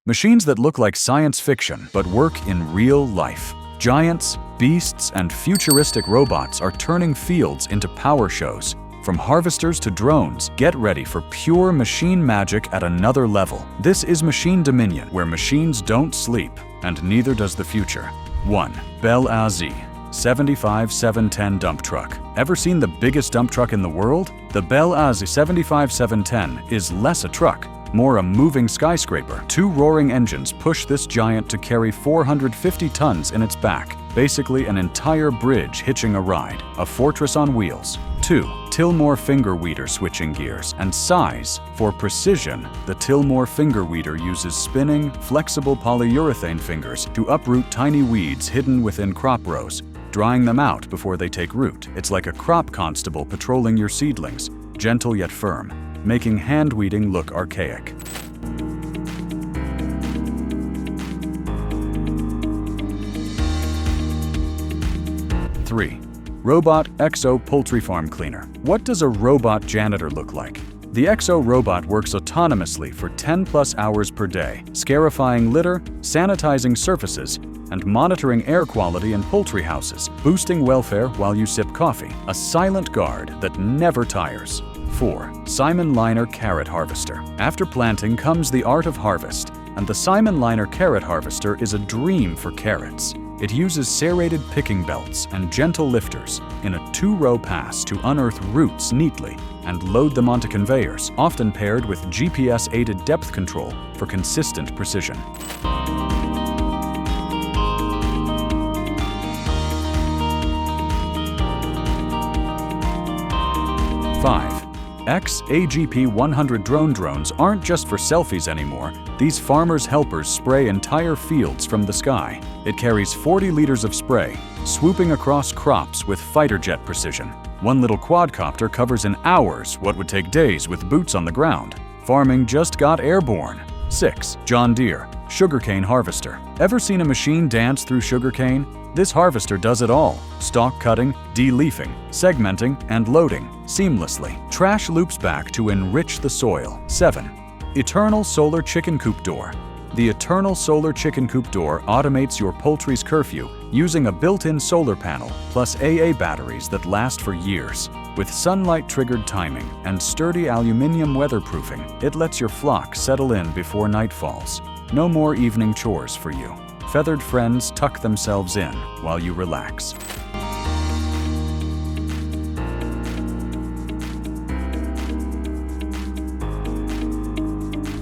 Machines that look like science fiction but work in real life. Giants, beasts, and futuristic robots are turning fields into power shows. From harvesters to drones, get ready for pure machine magic at another level. This is Machine Dominion, where machines don't sleep, and neither does the future. 1. Bel Az 75710 dump truck. Ever seen the biggest dump truck in the world? The Bel Az 75710 is less a truck, more a moving skyscraper. 2 roaring engines push this giant to carry 450 tons in its back. Basically an entire bridge hitching a ride, a fortress on wheels. 2. Tilmore finger weeder switching gears and size. For precision, the Tilmore finger weeder uses spinning, flexible polyurethane fingers to uproot tiny weeds hidden within crop rows, drying them out before they take root. It's like a crop constable patrolling your seedlings, gentle yet firm, making hand weeding look archaic. 3. Robot Exo Poultry Farm Cleaner. What does a robot janitor look like? The Exo robot works autonomously for 10+ hours per day, scarifying litter, sanitizing surfaces, and monitoring air quality in poultry houses, boosting welfare while you sip coffee. A silent guard that never tires. 4. Simon Liner Carrot Harvester. After planting comes the art of harvest, and the Simon Liner Carrot Harvester is a dream for carrots. It uses serrated picking belts and gentle lifters in a 2-row pass to unearth roots neatly and load them onto conveyors, often paired with GPS-aided depth control for consistent precision. 5. XAGP 100 drones aren't just for selfies anymore. These farmers' helpers spray entire fields from the sky. It carries 40 liters of spray, swooping across crops with fighter jet precision. One little quadcopter covers in hours what would take days with boots on the ground. Farming just got airborne. 6. John Deere Sugarcane Harvester. Ever seen a machine dance through sugarcane? This harvester does it all: stalk cutting, de-leafing, segmenting, and loading seamlessly. Trash loops back to enrich the soil. 7. Eternal Solar Chicken Coop Door. The Eternal Solar Chicken Coop Door automates your poultry's curfew using a built-in solar panel plus AA batteries that last for years. With sunlight-triggered timing and sturdy aluminum weatherproofing, it lets your flock settle in before night falls. No more evening chores for you. Feathered friends tuck themselves in while you relax.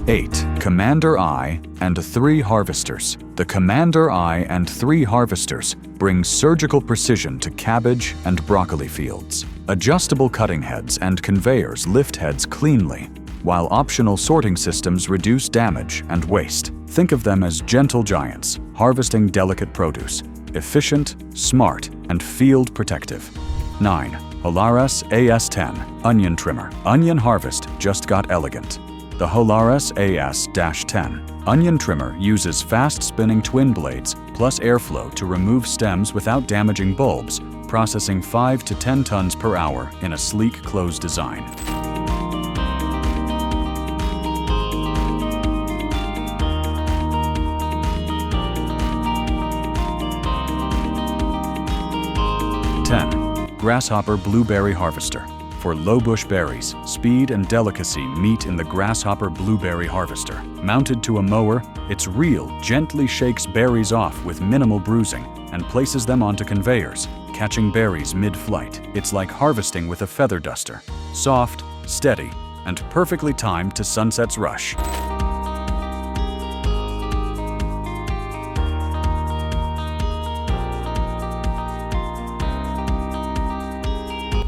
8. Commander Eye and 3 Harvesters. The Commander Eye and 3 Harvesters bring surgical precision to cabbage and broccoli fields. Adjustable cutting heads and conveyors lift heads cleanly, while optional sorting systems reduce damage and waste. Think of them as gentle giants, harvesting delicate produce, efficient, smart, and field protective. 9. Holaris AS10 Onion Trimmer. Onion harvest just got elegant. The Holaris AS-10 onion trimmer uses fast-spinning twin blades plus airflow to remove stems without damaging bulbs, processing 5 to 10 tons per hour in a sleek closed design. Grasshopper Blueberry Harvester. For low-bush berries, speed and delicacy meet in the Grasshopper Blueberry Harvester. Mounted to a mower, its reel gently shakes berries off with minimal bruising and places them onto conveyors, catching berries mid-flight. It's like harvesting with a feather duster. Soft, steady, and perfectly timed to sunset's rush.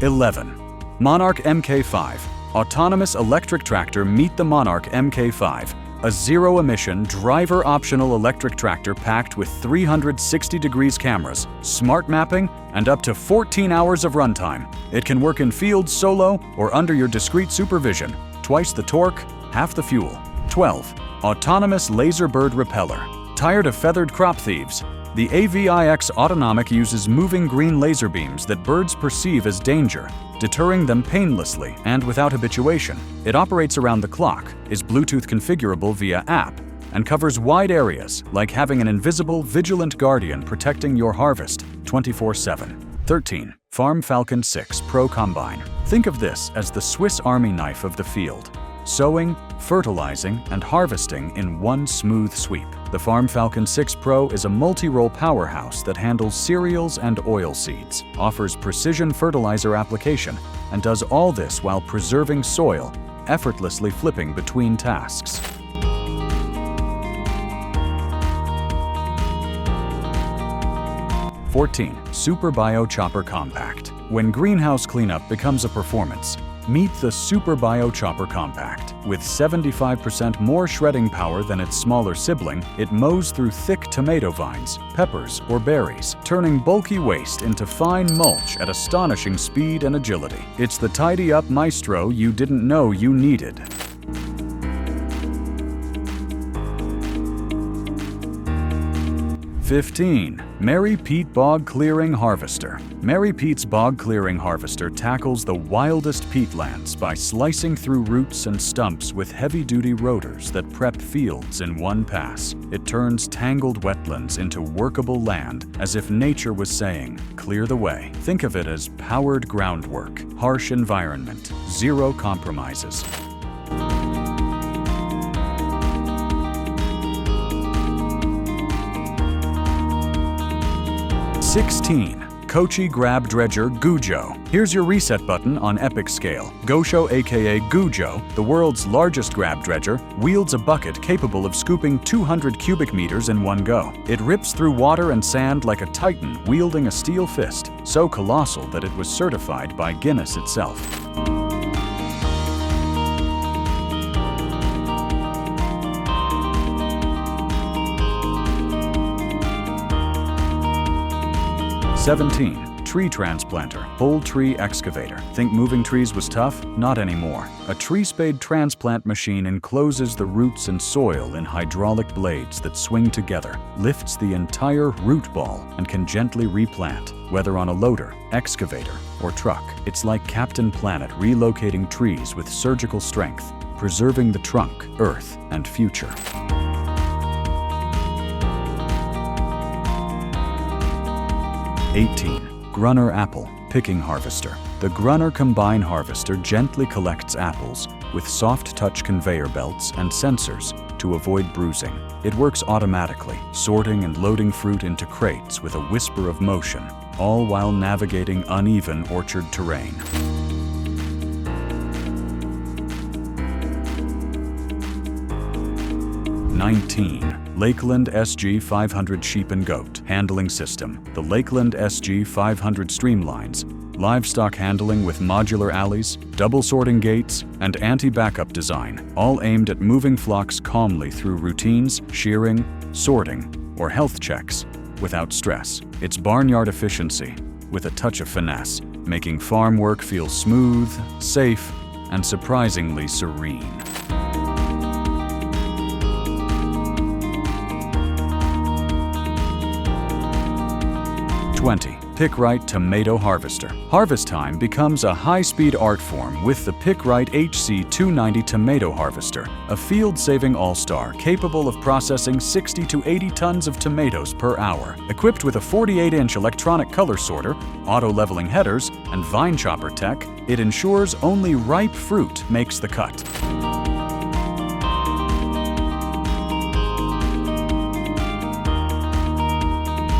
11. Monarch Mk5 Autonomous Electric Tractor. Meet the Monarch Mk5, a zero-emission, driver-optional electric tractor packed with 360-degree cameras, smart mapping, and up to 14 hours of runtime. It can work in fields solo or under your discreet supervision. Twice the torque, half the fuel. 12. Autonomous Laser Bird Repeller. Tired of feathered crop thieves? The AVIX Autonomic uses moving green laser beams that birds perceive as danger, deterring them painlessly and without habituation. It operates around the clock, is Bluetooth configurable via app, and covers wide areas, like having an invisible, vigilant guardian protecting your harvest 24/7. 13. Farm Falcon 6 Pro Combine. Think of this as the Swiss Army knife of the field. Sowing, fertilizing, and harvesting in one smooth sweep. The Farm Falcon 6 Pro is a multi-role powerhouse that handles cereals and oilseeds, offers precision fertilizer application, and does all this while preserving soil, effortlessly flipping between tasks. (14) Super Bio Chopper Compact. When greenhouse cleanup becomes a performance, meet the Super Bio Chopper Compact. With 75% more shredding power than its smaller sibling, it mows through thick tomato vines, peppers, or berries, turning bulky waste into fine mulch at astonishing speed and agility. It's the tidy-up maestro you didn't know you needed. (15) Mary Pete Bog Clearing Harvester. Mary Pete's Bog Clearing Harvester tackles the wildest peatlands by slicing through roots and stumps with heavy-duty rotors that prep fields in one pass. It turns tangled wetlands into workable land, as if nature was saying, "Clear the way." Think of it as powered groundwork, harsh environment, zero compromises. (16) Kochi Grab Dredger Gujo. Here's your reset button on epic scale. Gosho aka Gujo, the world's largest grab dredger, wields a bucket capable of scooping 200 cubic meters in one go. It rips through water and sand like a titan wielding a steel fist, so colossal that it was certified by Guinness itself. (17) Tree Transplanter Whole Tree Excavator. Think moving trees was tough? Not anymore. A tree spade transplant machine encloses the roots and soil in hydraulic blades that swing together, lifts the entire root ball, and can gently replant, whether on a loader, excavator, or truck. It's like Captain Planet relocating trees with surgical strength, preserving the trunk, earth, and future. (18) Grunner Apple Picking Harvester. The Grunner Combine Harvester gently collects apples with soft-touch conveyor belts and sensors to avoid bruising. It works automatically, sorting and loading fruit into crates with a whisper of motion, all while navigating uneven orchard terrain. (19) Lakeland SG500 Sheep and Goat Handling System. The Lakeland SG500 streamlines livestock handling with modular alleys, double sorting gates, and anti-backup design, all aimed at moving flocks calmly through routines, shearing, sorting, or health checks without stress. It's barnyard efficiency with a touch of finesse, making farm work feel smooth, safe, and surprisingly serene. 20. Pick-Rite Tomato Harvester. Harvest time becomes a high-speed art form with the Pick-Rite HC290 Tomato Harvester, a field-saving all-star capable of processing 60 to 80 tons of tomatoes per hour. Equipped with a 48-inch electronic color sorter, auto-leveling headers, and vine chopper tech, it ensures only ripe fruit makes the cut.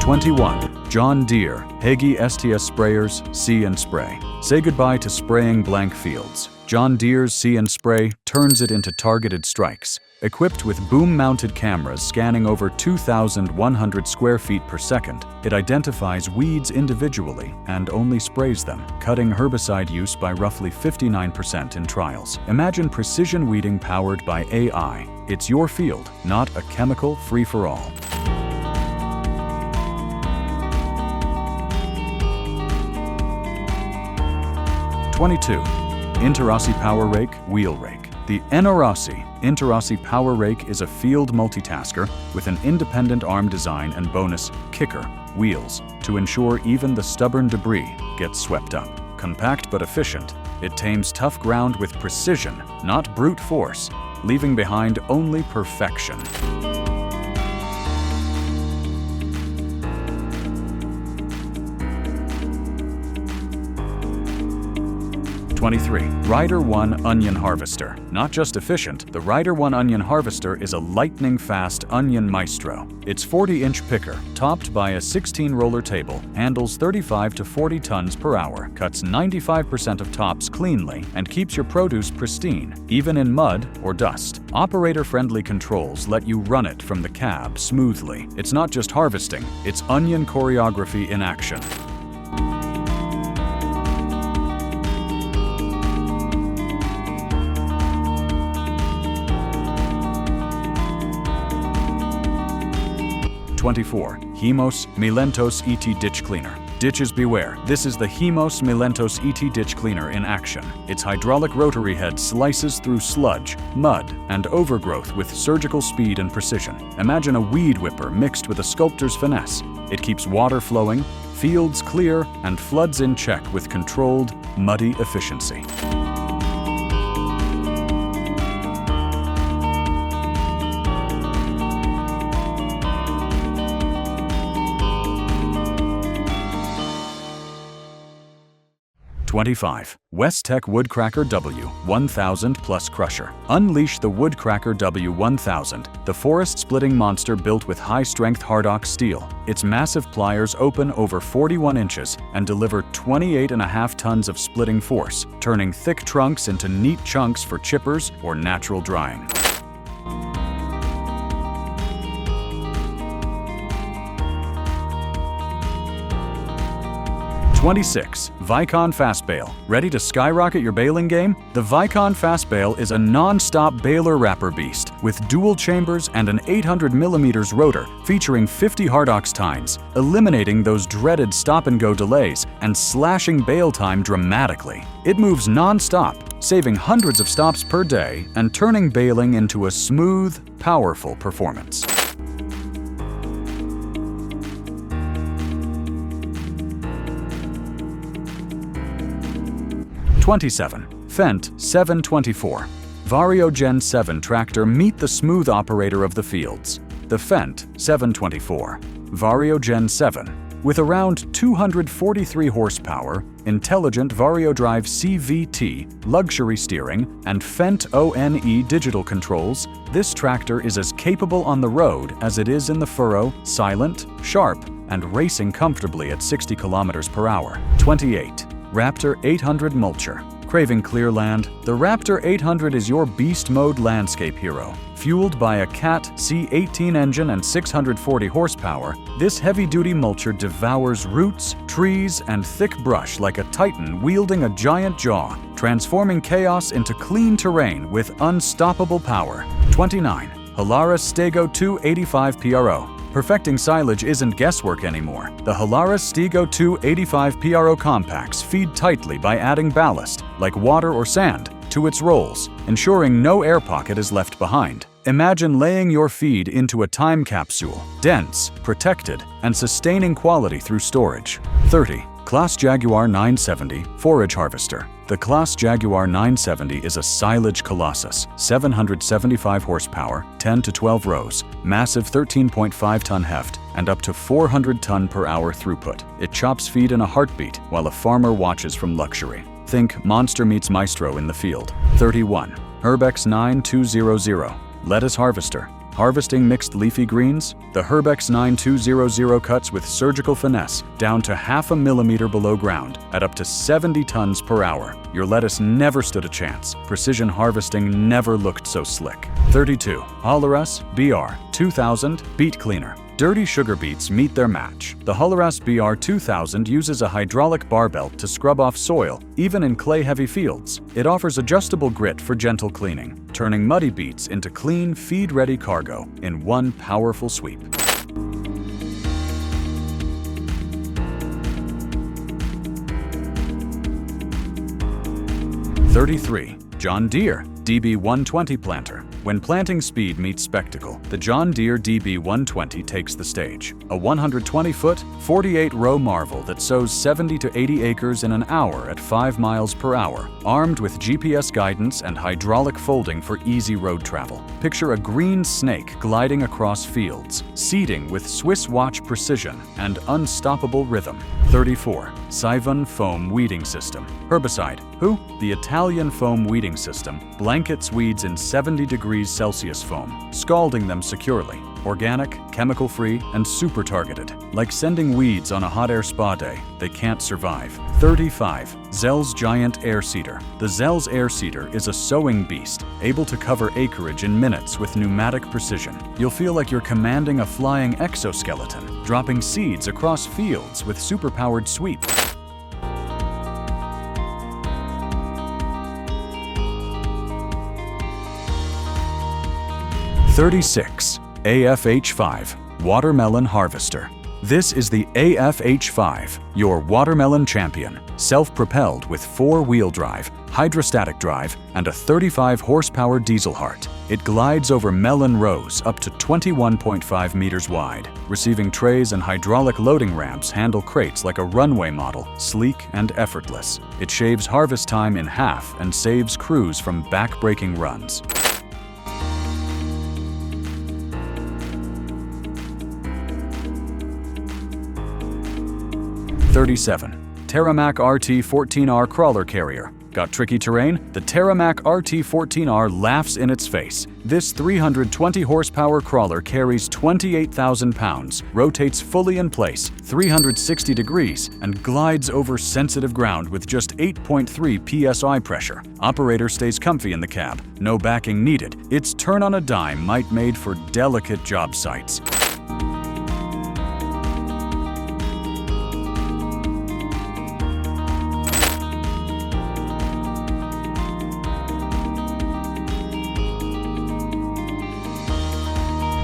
(21) John Deere Hagie STS Sprayers See & Spray. Say goodbye to spraying blank fields. John Deere's See & Spray turns it into targeted strikes. Equipped with boom-mounted cameras scanning over 2,100 square feet per second, it identifies weeds individually and only sprays them, cutting herbicide use by roughly 59% in trials. Imagine precision weeding powered by AI. It's your field, not a chemical free-for-all. 22. Interossi Power Rake Wheel Rake. The Interossi Power Rake is a field multitasker with an independent arm design and bonus kicker wheels to ensure even the stubborn debris gets swept up. Compact but efficient, it tames tough ground with precision, not brute force. leaving behind only perfection. 23. Rider 1 Onion Harvester. Not just efficient, the Rider 1 Onion Harvester is a lightning-fast onion maestro. Its 40-inch picker, topped by a 16-roller table, handles 35 to 40 tons per hour, cuts 95% of tops cleanly, and keeps your produce pristine, even in mud or dust. Operator-friendly controls let you run it from the cab smoothly. It's not just harvesting, it's onion choreography in action. 24. Hemos Milentos ET Ditch Cleaner. Ditches beware, this is the Hemos Milentos ET Ditch Cleaner in action. Its hydraulic rotary head slices through sludge, mud, and overgrowth with surgical speed and precision. Imagine a weed whipper mixed with a sculptor's finesse. It keeps water flowing, fields clear, and floods in check with controlled, muddy efficiency. 25. Westech Woodcracker W1000 Plus Crusher. Unleash the Woodcracker W1000, the forest-splitting monster built with high-strength Hardox steel. Its massive pliers open over 41 inches and deliver 28.5 tons of splitting force, turning thick trunks into neat chunks for chippers or natural drying. 26. Vicon Fast Bale. Ready to skyrocket your baling game? The Vicon Fast Bale is a non-stop baler wrapper beast with dual chambers and an 800mm rotor featuring 50 Hardox tines, eliminating those dreaded stop-and-go delays and slashing bale time dramatically. It moves non-stop, saving hundreds of stops per day and turning baling into a smooth, powerful performance. 27. Fendt 724. Vario Gen 7 tractor. Meet the smooth operator of the fields. The Fendt 724. Vario Gen 7. With around 243 horsepower, intelligent VarioDrive CVT, luxury steering, and Fendt ONE digital controls, this tractor is as capable on the road as it is in the furrow, silent, sharp, and racing comfortably at 60 kilometers per hour. 28. Raptor 800 Mulcher. Craving clear land? The Raptor 800 is your beast mode landscape hero. Fueled by a Cat C18 engine and 640 horsepower, this heavy-duty mulcher devours roots, trees, and thick brush like a titan wielding a giant jaw, transforming chaos into clean terrain with unstoppable power. 29. Holaris Stego 285 PRO. Perfecting silage isn't guesswork anymore. The Holaris Stego 285 PRO compacts feed tightly by adding ballast, like water or sand, to its rolls, ensuring no air pocket is left behind. Imagine laying your feed into a time capsule, dense, protected, and sustaining quality through storage. 30. Claas Jaguar 970 Forage Harvester. The Claas Jaguar 970 is a silage colossus, 775 horsepower, 10 to 12 rows, massive 13.5-ton heft, and up to 400 ton per hour throughput. It chops feed in a heartbeat while a farmer watches from luxury. Think monster meets maestro in the field. 31. Herbex 9200 Lettuce Harvester. Harvesting mixed leafy greens? The Herbex 9200 cuts with surgical finesse down to 0.5 millimeter below ground at up to 70 tons per hour. Your lettuce never stood a chance. Precision harvesting never looked so slick. 32. Holaris BR 2000 Beet Cleaner. Dirty sugar beets meet their match. The Holaris BR 2000 uses a hydraulic barbell to scrub off soil, even in clay-heavy fields. It offers adjustable grit for gentle cleaning, turning muddy beets into clean, feed-ready cargo in one powerful sweep. 33. John Deere DB120 Planter. When planting speed meets spectacle, the John Deere DB120 takes the stage. A 120-foot, 48-row marvel that sows 70 to 80 acres in an hour at 5 miles per hour, armed with GPS guidance and hydraulic folding for easy road travel. Picture a green snake gliding across fields, seeding with Swiss watch precision and unstoppable rhythm. 34. Sivon Foam Weeding System. Herbicide. Who? The Italian foam weeding system blankets weeds in 70 degrees Celsius foam, scalding them securely. Organic, chemical-free, and super targeted. Like sending weeds on a hot air spa day, they can't survive. 35. Zell's Giant Air Seeder. The Zell's Air Seeder is a sowing beast, able to cover acreage in minutes with pneumatic precision. You'll feel like you're commanding a flying exoskeleton, dropping seeds across fields with superpowered sweep. 36. AFH5 Watermelon Harvester. This is the AFH5, your watermelon champion, self-propelled with 4-wheel drive, hydrostatic drive, and a 35-horsepower diesel heart. It glides over melon rows up to 21.5 meters wide. Receiving trays and hydraulic loading ramps handle crates like a runway model, sleek and effortless. It shaves harvest time in half and saves crews from back-breaking runs. 37. Terramac RT14R Crawler Carrier. Got tricky terrain? The Terramac RT14R laughs in its face. This 320 horsepower crawler carries 28,000 pounds, rotates fully in place, 360 degrees, and glides over sensitive ground with just 8.3 psi pressure. Operator stays comfy in the cab, no backing needed. Its turn on a dime might made for delicate job sites.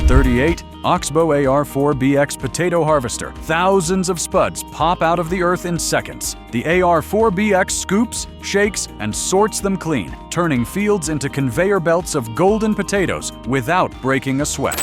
38. Oxbow AR4BX Potato Harvester. Thousands of spuds pop out of the earth in seconds. The AR4BX scoops, shakes, and sorts them clean, turning fields into conveyor belts of golden potatoes without breaking a sweat.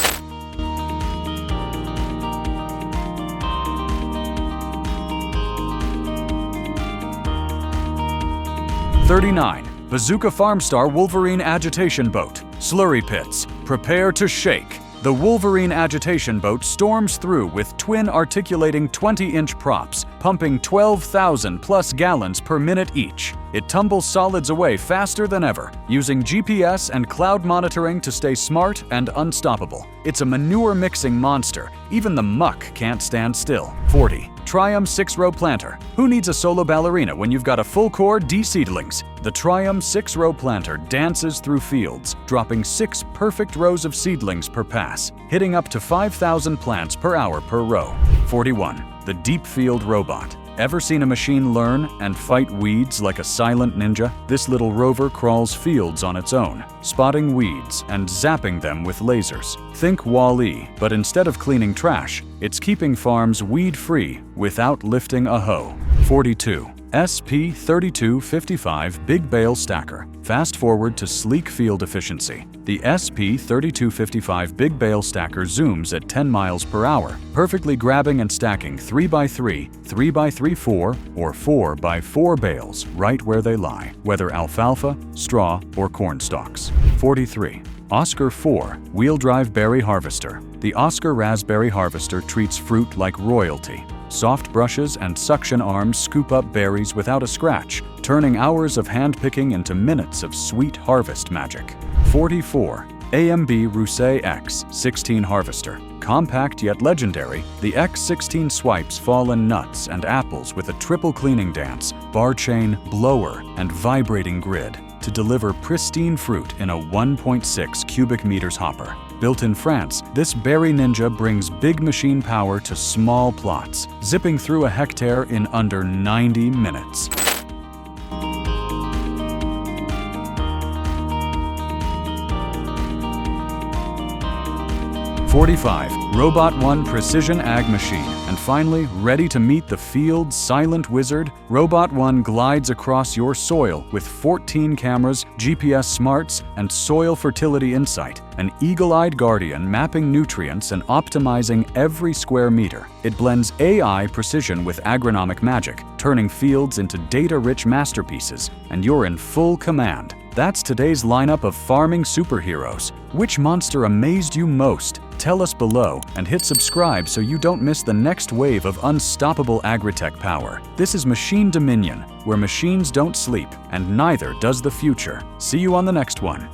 39. Bazooka Farmstar Wolverine Agitation Boat. Slurry pits. Prepare to shake. The Wolverine Agitation Boat storms through with twin articulating 20-inch props, pumping 12,000 plus gallons per minute each. It tumbles solids away faster than ever, using GPS and cloud monitoring to stay smart and unstoppable. It's a manure mixing monster. Even the muck can't stand still. 40. Triumph 6-row planter. Who needs a solo ballerina when you've got a full-core D-seedlings? The Triumph 6-row planter dances through fields, dropping 6 perfect rows of seedlings per pass, hitting up to 5,000 plants per hour per row. 41. The Deep Field Robot. Ever seen a machine learn and fight weeds like a silent ninja? This little rover crawls fields on its own, spotting weeds and zapping them with lasers. Think Wall-E, but instead of cleaning trash, it's keeping farms weed-free without lifting a hoe. 42. SP3255 Big Bale Stacker. Fast forward to sleek field efficiency. The SP3255 Big Bale Stacker zooms at 10 miles per hour, perfectly grabbing and stacking 3x3, 3x3-4, or 4x4 bales right where they lie, whether alfalfa, straw, or corn stalks. 43. Oscar 4 Wheel Drive Berry Harvester. The Oscar Raspberry Harvester treats fruit like royalty. Soft brushes and suction arms scoop up berries without a scratch, turning hours of hand-picking into minutes of sweet harvest magic. 44. AMB Rousset X16 Harvester. Compact yet legendary, the X16 swipes fallen nuts and apples with a triple cleaning dance, bar chain, blower, and vibrating grid to deliver pristine fruit in a 1.6 cubic meters hopper. Built in France, this Berry Ninja brings big machine power to small plots, zipping through a hectare in under 90 minutes. 45. 45. Robot One Precision Ag Machine. And finally, ready to meet the field's silent wizard, Robot One glides across your soil with 14 cameras, GPS smarts, and soil fertility insight, an eagle-eyed guardian mapping nutrients and optimizing every square meter. It blends AI precision with agronomic magic, turning fields into data-rich masterpieces, and you're in full command. That's today's lineup of farming superheroes. Which monster amazed you most? Tell us below and hit subscribe so you don't miss the next wave of unstoppable agritech power. This is Machine Dominion, where machines don't sleep and neither does the future. See you on the next one.